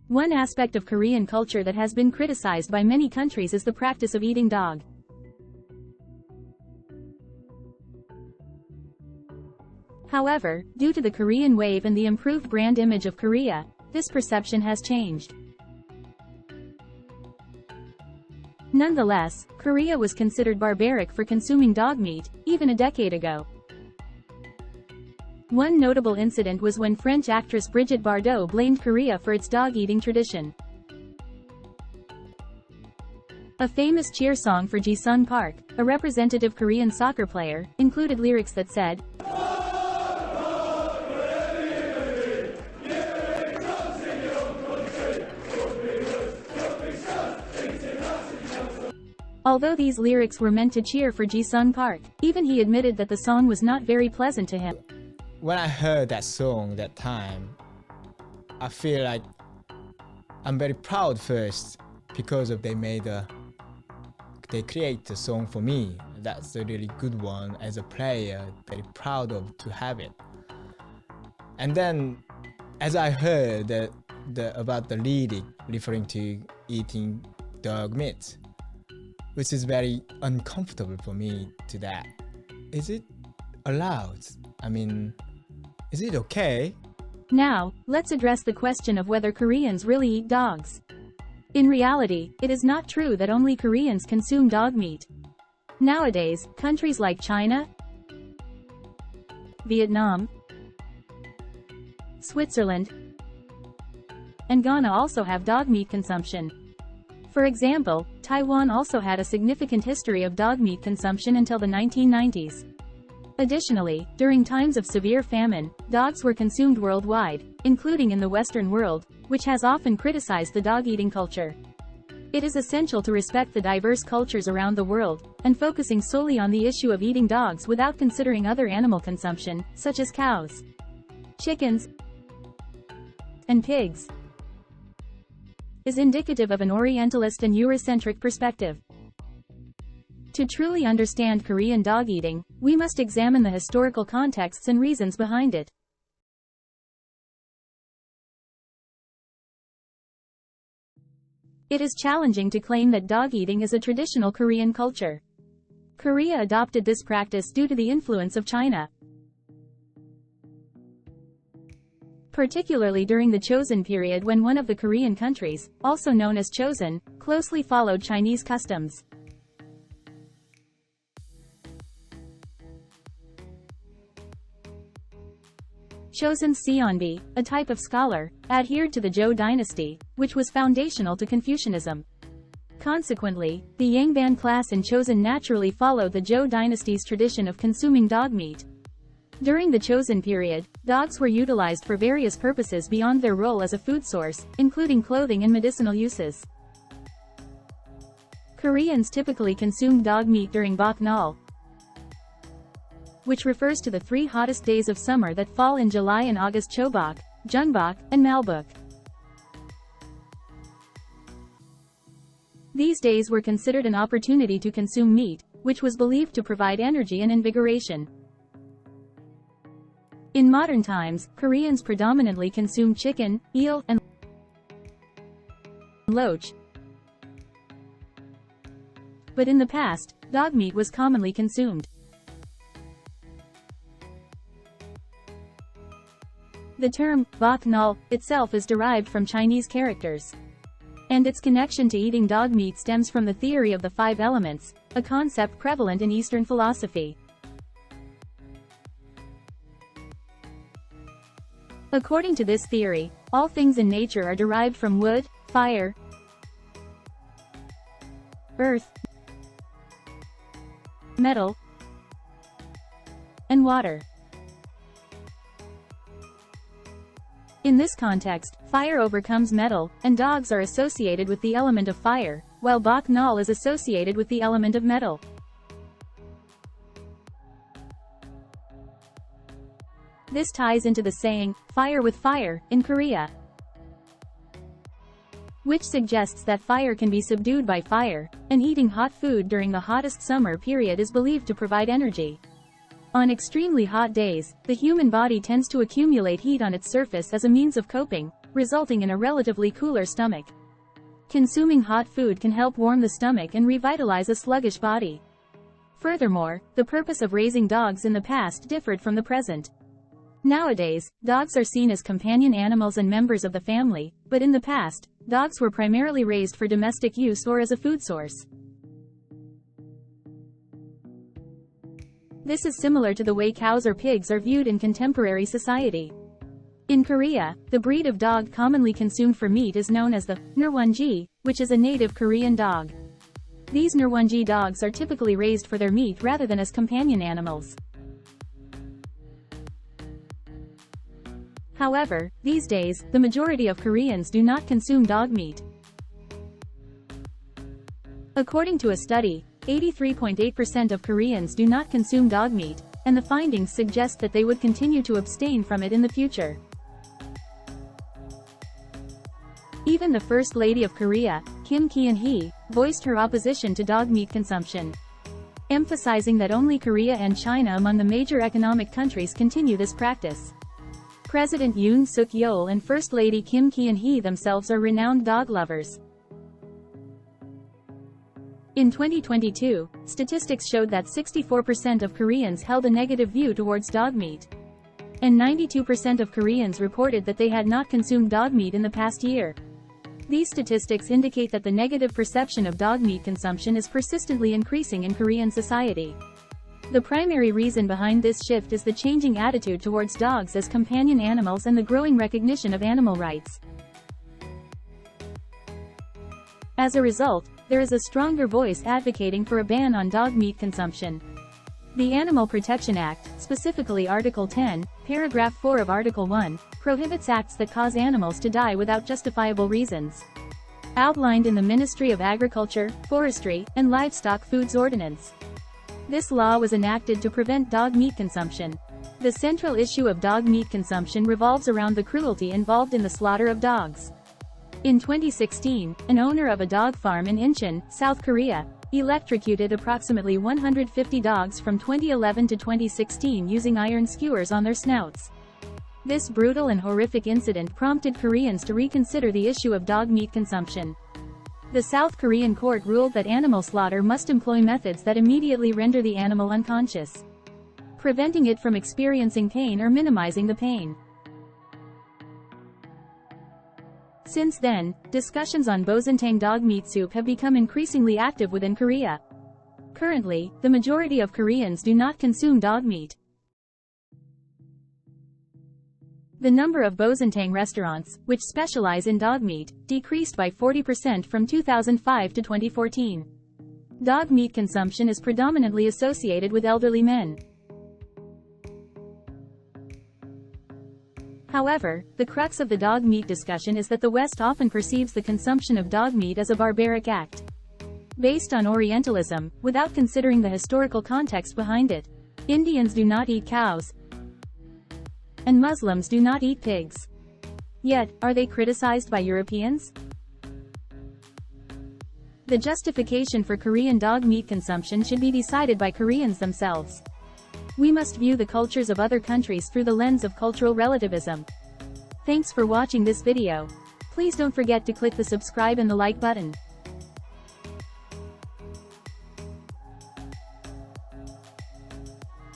One aspect of Korean culture that has been criticized by many countries is the practice of eating dog. However, due to the Korean wave and the improved brand image of Korea, this perception has changed. Nonetheless, Korea was considered barbaric for consuming dog meat, even a decade ago. One notable incident was when French actress Brigitte Bardot blamed Korea for its dog-eating tradition. A famous cheer song for Jisung Park, a representative Korean soccer player, included lyrics that said, Although these lyrics were meant to cheer for Jisung Park, even he admitted that the song was not very pleasant to him. When I heard that song that time, I feel like I'm very proud first because of they create the song for me. That's a really good one as a player, very proud of to have it. And then as I heard about the lyric referring to eating dog meat, which is very uncomfortable for me to that. Is it allowed? I mean, is it okay? Now, let's address the question of whether Koreans really eat dogs. In reality, it is not true that only Koreans consume dog meat. Nowadays, countries like China, Vietnam, Switzerland, and Ghana also have dog meat consumption. For example, Taiwan also had a significant history of dog meat consumption until the 1990s. Additionally, during times of severe famine, dogs were consumed worldwide, including in the Western world, which has often criticized the dog-eating culture. It is essential to respect the diverse cultures around the world, and focusing solely on the issue of eating dogs without considering other animal consumption, such as cows, chickens, and pigs, is indicative of an Orientalist and Eurocentric perspective. To truly understand Korean dog eating, we must examine the historical contexts and reasons behind it. It is challenging to claim that dog eating is a traditional Korean culture. Korea adopted this practice due to the influence of China. Particularly during the Chosun period, when one of the Korean countries, also known as Chosun, closely followed Chinese customs. Chosun's Seonbi, a type of scholar, adhered to the Zhou dynasty, which was foundational to Confucianism. Consequently, the Yangban class in Chosun naturally followed the Zhou dynasty's tradition of consuming dog meat. During the Chosun period, dogs were utilized for various purposes beyond their role as a food source, including clothing and medicinal uses. Koreans typically consumed dog meat during Boknal, which refers to the 3 hottest days of summer that fall in July and August: Chobok, Junbok, and Malbok. These days were considered an opportunity to consume meat, which was believed to provide energy and invigoration. In modern times, Koreans predominantly consume chicken, eel, and loach. But in the past, dog meat was commonly consumed. The term "boknal" itself is derived from Chinese characters, and its connection to eating dog meat stems from the theory of the 5 elements, a concept prevalent in Eastern philosophy. According to this theory, all things in nature are derived from wood, fire, earth, metal, and water. In this context, fire overcomes metal, and dogs are associated with the element of fire, while Boknal is associated with the element of metal. This ties into the saying, "fire with fire," in Korea, which suggests that fire can be subdued by fire, and eating hot food during the hottest summer period is believed to provide energy. On extremely hot days, the human body tends to accumulate heat on its surface as a means of coping, resulting in a relatively cooler stomach. Consuming hot food can help warm the stomach and revitalize a sluggish body. Furthermore, the purpose of raising dogs in the past differed from the present. Nowadays, dogs are seen as companion animals and members of the family, but in the past, dogs were primarily raised for domestic use or as a food source. This is similar to the way cows or pigs are viewed in contemporary society. In Korea, the breed of dog commonly consumed for meat is known as the Nurwonji, which is a native Korean dog. These Nurwonji dogs are typically raised for their meat rather than as companion animals. However, these days, the majority of Koreans do not consume dog meat. According to a study, 83.8% of Koreans do not consume dog meat, and the findings suggest that they would continue to abstain from it in the future. Even the First Lady of Korea, Kim Ki-hee, voiced her opposition to dog meat consumption, emphasizing that only Korea and China among the major economic countries continue this practice. President Yoon Suk-yeol and First Lady Kim Ki-hee themselves are renowned dog lovers. In 2022, statistics showed that 64% of Koreans held a negative view towards dog meat, and 92% of Koreans reported that they had not consumed dog meat in the past year. These statistics indicate that the negative perception of dog meat consumption is persistently increasing in Korean society. The primary reason behind this shift is the changing attitude towards dogs as companion animals and the growing recognition of animal rights. As a result, there is a stronger voice advocating for a ban on dog meat consumption. The Animal Protection Act, specifically Article 10, Paragraph 4 of Article 1, prohibits acts that cause animals to die without justifiable reasons, outlined in the Ministry of Agriculture, Forestry, and Livestock Foods Ordinance. This law was enacted to prevent dog meat consumption. The central issue of dog meat consumption revolves around the cruelty involved in the slaughter of dogs. In 2016, an owner of a dog farm in Incheon, South Korea, electrocuted approximately 150 dogs from 2011 to 2016 using iron skewers on their snouts. This brutal and horrific incident prompted Koreans to reconsider the issue of dog meat consumption. The South Korean court ruled that animal slaughter must employ methods that immediately render the animal unconscious, preventing it from experiencing pain or minimizing the pain. Since then, discussions on bosintang dog meat soup have become increasingly active within Korea. Currently, the majority of Koreans do not consume dog meat. The number of bosintang restaurants, which specialize in dog meat, decreased by 40% from 2005 to 2014. Dog meat consumption is predominantly associated with elderly men. However, the crux of the dog meat discussion is that the West often perceives the consumption of dog meat as a barbaric act, based on Orientalism, without considering the historical context behind it. Indians do not eat cows, and Muslims do not eat pigs. Yet, are they criticized by Europeans? The justification for Korean dog meat consumption should be decided by Koreans themselves. We must view the cultures of other countries through the lens of cultural relativism. Thanks for watching this video. Please don't forget to click the subscribe and the like button.